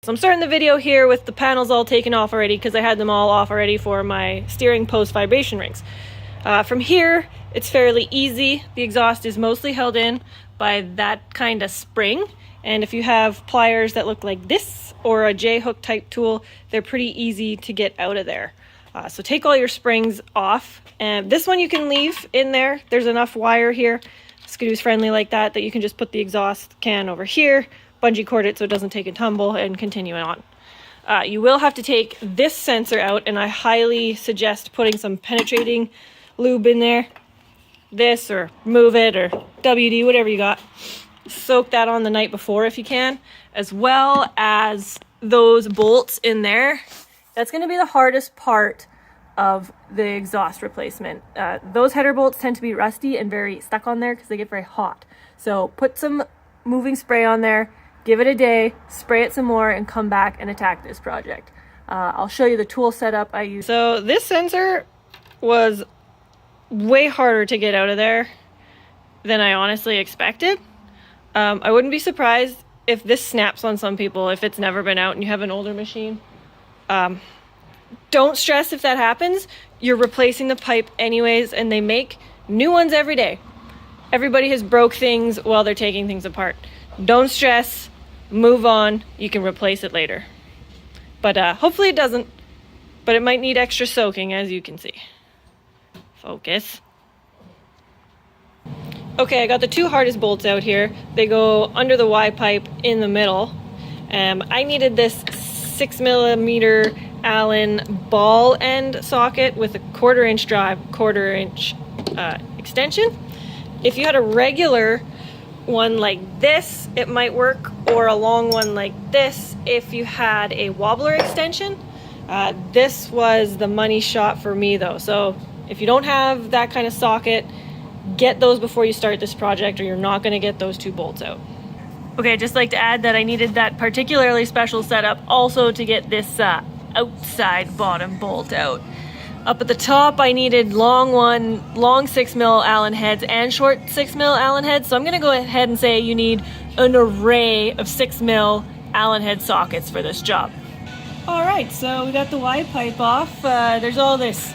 So I'm starting the video here with the panels all taken off already because I had them all off already for my steering post vibration rings. From here, it's fairly easy. The exhaust is mostly held in by that kind of spring. And if you have pliers that look like this or a J-hook type tool, they're pretty easy to get out of there. So take all your springs off. And this one you can leave in there. There's enough wire here, Skidoo's friendly like that you can just put the exhaust can over here, bungee cord it so it doesn't take a tumble, and continue on. You will have to take this sensor out, and I highly suggest putting some penetrating lube in there. This, or Move It, or WD, whatever you got. Soak that on the night before if you can, as well as those bolts in there. That's going to be the hardest part of the exhaust replacement. Those header bolts tend to be rusty and very stuck on there because they get very hot. So put some moving spray on there, give it a day, spray it some more, and come back and attack this project. I'll show you the tool setup I use. So this sensor was way harder to get out of there than I honestly expected. I wouldn't be surprised if this snaps on some people if it's never been out and you have an older machine. Don't stress if that happens. You're replacing the pipe anyways, and they make new ones every day. Everybody has broke things while they're taking things apart. Don't stress, move on, you can replace it later. But hopefully it doesn't, but it might need extra soaking, as you can see. Focus. Okay, I got the two hardest bolts out here. They go under the Y pipe in the middle. I needed this 6mm Allen ball end socket with a 1/4 inch drive, 1/4 inch extension. If you had a regular one like this, it might work, or a long one like this if you had a wobbler extension. This was the money shot for me though. So if you don't have that kind of socket, get those before you start this project, or you're not going to get those two bolts out. Okay, I'd just like to add that I needed that particularly special setup also to get this outside bottom bolt out. Up at the top, I needed long 6mm Allen heads and short 6mm Allen heads. So I'm going to go ahead and say you need an array of 6mm Allen head sockets for this job. All right, so we got the Y pipe off. There's all this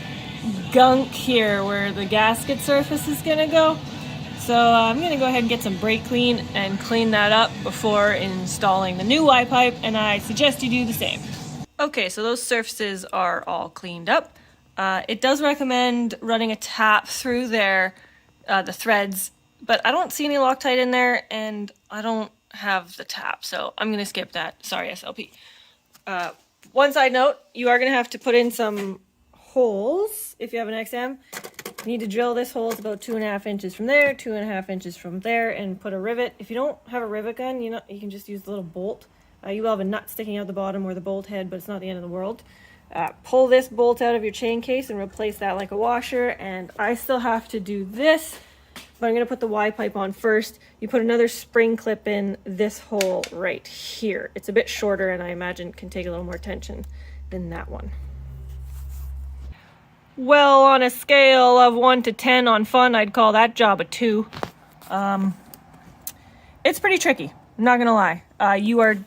gunk here where the gasket surface is going to go. So I'm going to go ahead and get some brake clean and clean that up before installing the new Y pipe, and I suggest you do the same. Okay, so those surfaces are all cleaned up. It does recommend running a tap through there, the threads, but I don't see any Loctite in there, and I don't have the tap, so I'm going to skip that. Sorry, SLP. One side note, you are going to have to put in some holes if you have an XM. You need to drill this hole. It's about 2.5 inches from there, 2.5 inches from there, and put a rivet. If you don't have a rivet gun, you can just use the little bolt. You will have a nut sticking out the bottom or the bolt head, but it's not the end of the world. Pull this bolt out of your chain case and replace that like a washer. And I still have to do this, but I'm going to put the Y pipe on first. You put another spring clip in this hole right here. It's a bit shorter, and I imagine can take a little more tension than that one. Well, on a scale of 1 to 10 on fun, I'd call that job a 2. It's pretty tricky, I'm not gonna lie. You are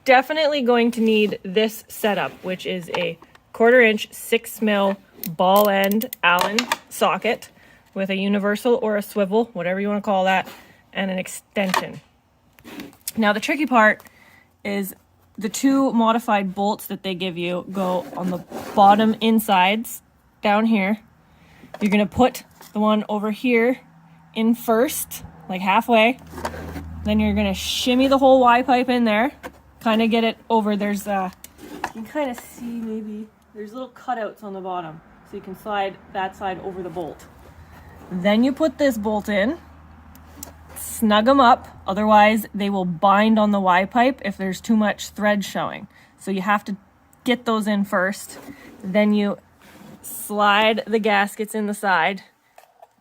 definitely going to need this setup, which is a 1/4 inch 6mm ball end Allen socket with a universal or a swivel, whatever you want to call that, and an extension. Now the tricky part is the two modified bolts that they give you go on the bottom insides down here. You're going to put the one over here in first, like halfway. Then you're going to shimmy the whole Y pipe in there, kind of get it over. There's you can kind of see, maybe there's little cutouts on the bottom, so you can slide that side over the bolt. Then you put this bolt in, snug them up, otherwise they will bind on the Y pipe if there's too much thread showing. So you have to get those in first. Then you slide the gaskets in the side,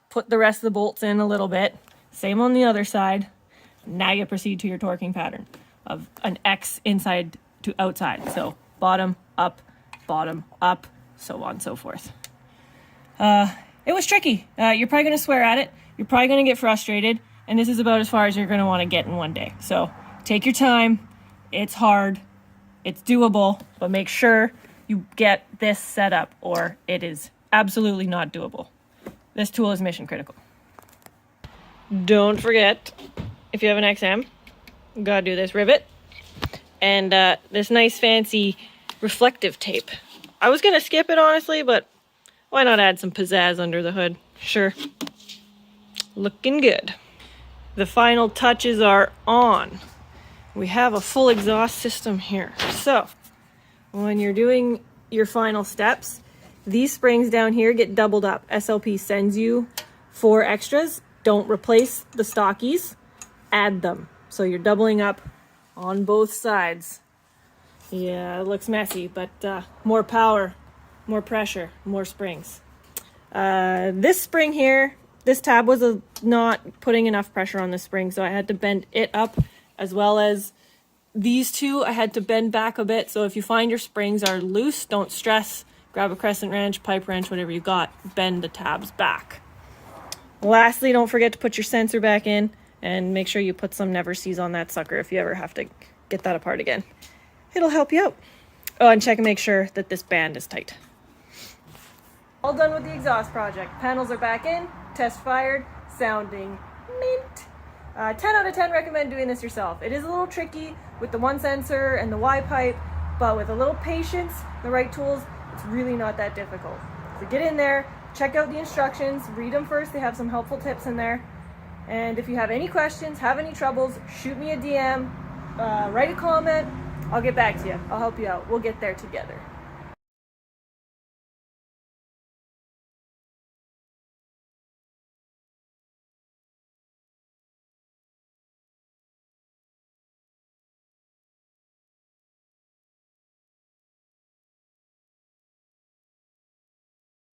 put the rest of the bolts in a little bit, same on the other side. Now you proceed to your torquing pattern of an X inside to outside. So bottom, up, so on and so forth. It was tricky. You're probably going to swear at it. You're probably going to get frustrated. And this is about as far as you're going to want to get in one day. So take your time. It's hard. It's doable, but make sure you get this set up or it is absolutely not doable. This tool is mission critical. Don't forget, if you have an XM, you gotta do this rivet and this nice fancy reflective tape. I was gonna skip it honestly, but why not add some pizzazz under the hood? Sure. Looking good. The final touches are on. We have a full exhaust system here. So when you're doing your final steps, these springs down here get doubled up. SLP sends you 4 extras. Don't replace the stockies, add them. So you're doubling up on both sides. Yeah, it looks messy, but more power, more pressure, more springs. This spring here, this tab was not putting enough pressure on the spring, so I had to bend it up, as well as these two I had to bend back a bit. So if you find your springs are loose, don't stress. Grab a crescent wrench, pipe wrench, whatever you got, bend the tabs back. Lastly, don't forget to put your sensor back in and make sure you put some never sees on that sucker if you ever have to get that apart again. It'll help you out. Oh, and check and make sure that this band is tight. All done with the exhaust project. Panels are back in, test fired, sounding mint. 10 out of 10 recommend doing this yourself. It is a little tricky with the one sensor and the Y pipe, but with a little patience, the right tools, it's really not that difficult. So get in there, check out the instructions, read them first. They have some helpful tips in there. And if you have any questions, have any troubles, shoot me a DM, write a comment. I'll get back to you. I'll help you out. We'll get there together.